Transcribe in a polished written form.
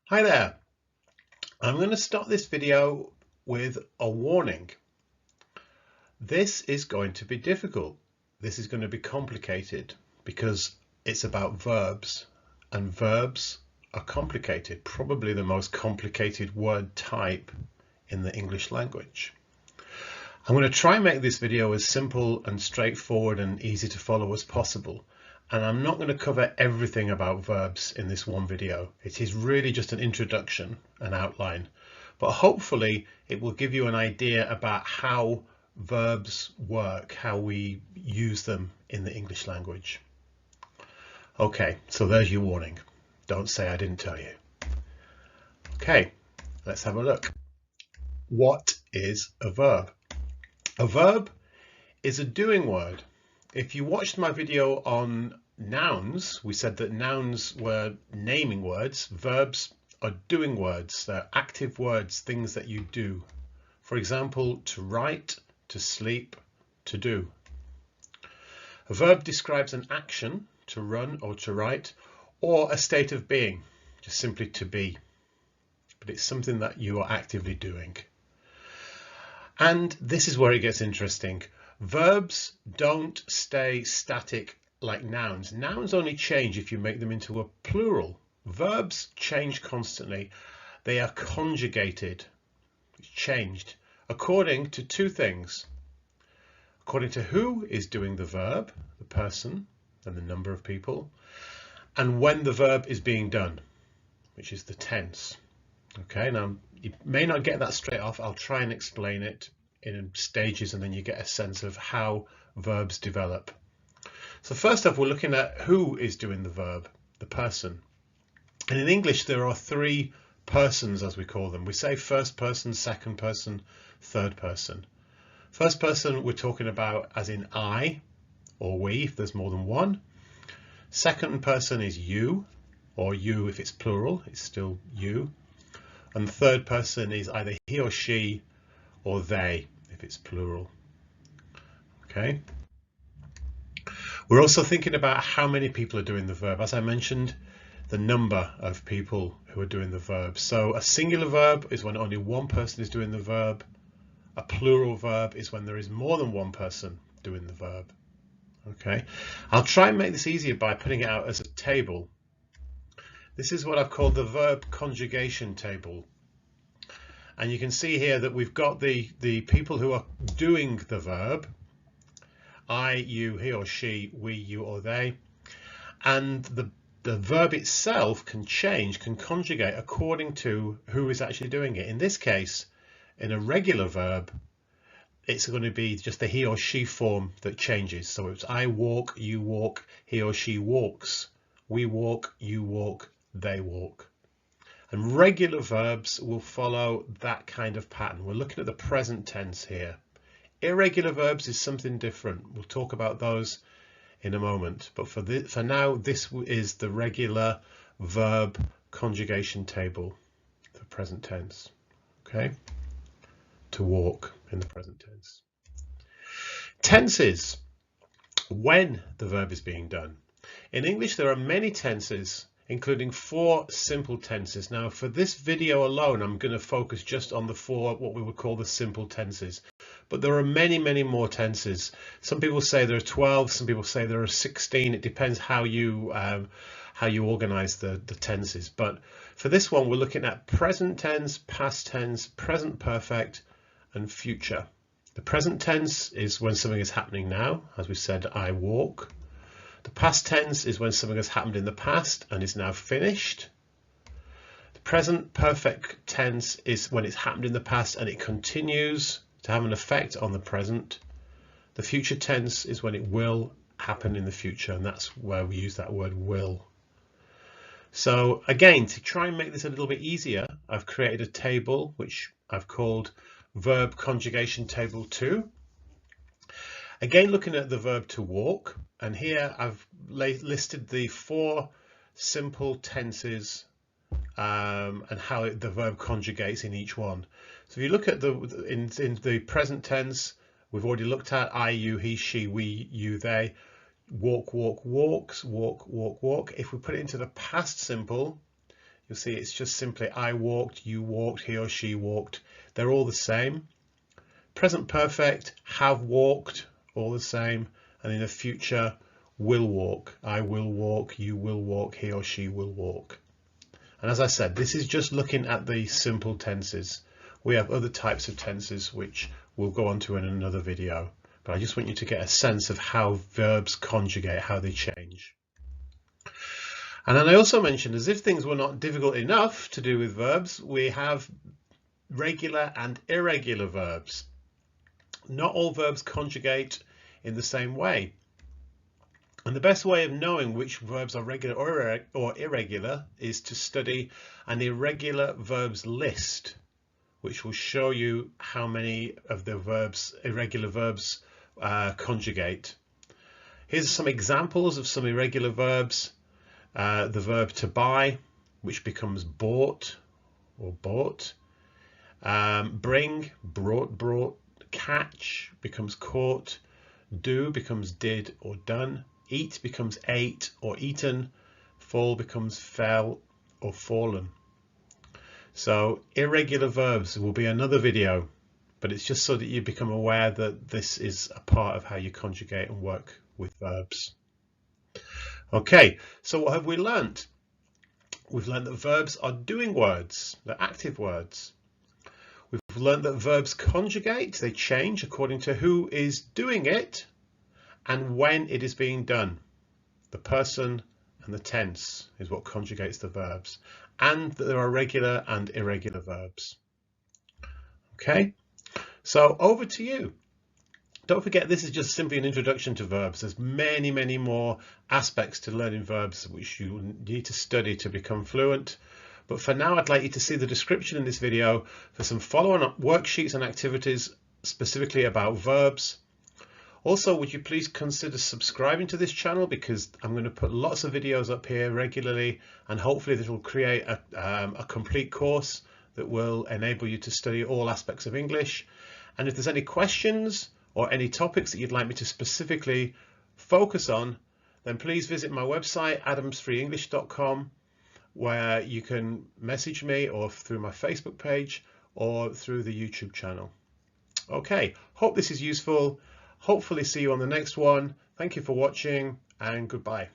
Hi there. I'm going to start this video with a warning. This is going to be difficult. This is going to be complicated because it's about verbs, and verbs are complicated, probably the most complicated word type in the English language. I'm going to try and make this video as simple and straightforward and easy to follow as possible. And I'm not going to cover everything about verbs in this one video. It is really just an introduction, an outline, but hopefully it will give you an idea about how verbs work, how we use them in the English language. Okay, so there's your warning. Don't say I didn't tell you. Okay, let's have a look. What is a verb? A verb is a doing word. If you watched my video on nouns, we said that nouns were naming words. Verbs are doing words. They're active words, things that you do. For example, to write, to sleep, to do. A verb describes an action, to run or to write, or a state of being, just simply to be. But it's something that you are actively doing. And this is where it gets interesting. Verbs don't stay static like nouns. Nouns only change if you make them into a plural. Verbs change constantly. They are conjugated, changed, according to two things. According to who is doing the verb, the person and the number of people, and when the verb is being done, which is the tense. Okay, now you may not get that straight off. I'll try and explain it in stages and then you get a sense of how verbs develop. So first off, we're looking at who is doing the verb, the person. And in English, there are three persons, as we call them. We say first person, second person, third person. First person we're talking about as in I or we, if there's more than one. Second person is you, or you if it's plural, it's still you. And the third person is either he or she or they if it's plural. Okay. We're also thinking about how many people are doing the verb. As I mentioned, the number of people who are doing the verb. So a singular verb is when only one person is doing the verb. A plural verb is when there is more than one person doing the verb. Okay. I'll try and make this easier by putting it out as a table. This is what I've called the verb conjugation table. And you can see here that we've got the people who are doing the verb. I, you, he or she, we, you or they. And the verb itself can change, can conjugate according to who is actually doing it. In this case, in a regular verb, it's going to be just the he or she form that changes. So it's I walk, you walk, he or she walks. We walk, you walk, they walk. And regular verbs will follow that kind of pattern. We're looking at the present tense here. Irregular verbs is something different. We'll talk about those in a moment. But for now, this is the regular verb conjugation table for present tense. Okay? To walk in the present tense. Tenses. When the verb is being done. In English, there are many tenses, including 4 simple tenses. Now, for this video alone, I'm going to focus just on the 4, what we would call the simple tenses. But there are many, many more tenses. Some people say there are 12, some people say there are 16. It depends how you organize the tenses. But for this one, we're looking at present tense, past tense, present perfect, and future. The present tense is when something is happening now. As we said, I walk. The past tense is when something has happened in the past and is now finished. The present perfect tense is when it's happened in the past and it continues to have an effect on the present. The future tense is when it will happen in the future, and that's where we use that word will. So again, to try and make this a little bit easier, I've created a table which I've called Verb Conjugation Table 2. Again, looking at the verb to walk, and here I've listed the 4 simple tenses and how the verb conjugates in each one. So if you look at in the present tense, we've already looked at I, you, he, she, we, you, they. Walk, walk, walks, walk, walk, walk. If we put it into the past simple, you'll see it's just simply I walked, you walked, he or she walked. They're all the same. Present perfect, have walked, all the same. And in the future, will walk. I will walk, you will walk, he or she will walk. And as I said, this is just looking at the simple tenses. We have other types of tenses which we'll go on to in another video. But I just want you to get a sense of how verbs conjugate, how they change. And then I also mentioned, as if things were not difficult enough to do with verbs, we have regular and irregular verbs. Not all verbs conjugate in the same way. And the best way of knowing which verbs are regular or irregular is to study an irregular verbs list, which will show you how many of the verbs, irregular verbs, conjugate. Here's some examples of some irregular verbs. The verb to buy, which becomes bought or bought. Bring, brought. Catch becomes caught. Do becomes did or done. Eat becomes ate or eaten. Fall becomes fell or fallen. So irregular verbs will be another video, but it's just so that you become aware that this is a part of how you conjugate and work with verbs. Okay, so what have we learnt? We've learnt that verbs are doing words, they're active words. We've learned that verbs conjugate, they change according to who is doing it and when it is being done. The person and the tense is what conjugates the verbs, and that there are regular and irregular verbs. Okay, so over to you. Don't forget, this is just simply an introduction to verbs. There's many, many more aspects to learning verbs which you need to study to become fluent. But for now, I'd like you to see the description in this video for some follow-on worksheets and activities specifically about verbs. Also, would you please consider subscribing to this channel, because I'm going to put lots of videos up here regularly, and hopefully this will create a complete course that will enable you to study all aspects of English. And if there's any questions or any topics that you'd like me to specifically focus on, then please visit my website, adamsfreeenglish.com, where you can message me, or through my Facebook page, or through the YouTube channel. Okay, hope this is useful. Hopefully see you on the next one. Thank you for watching, and goodbye.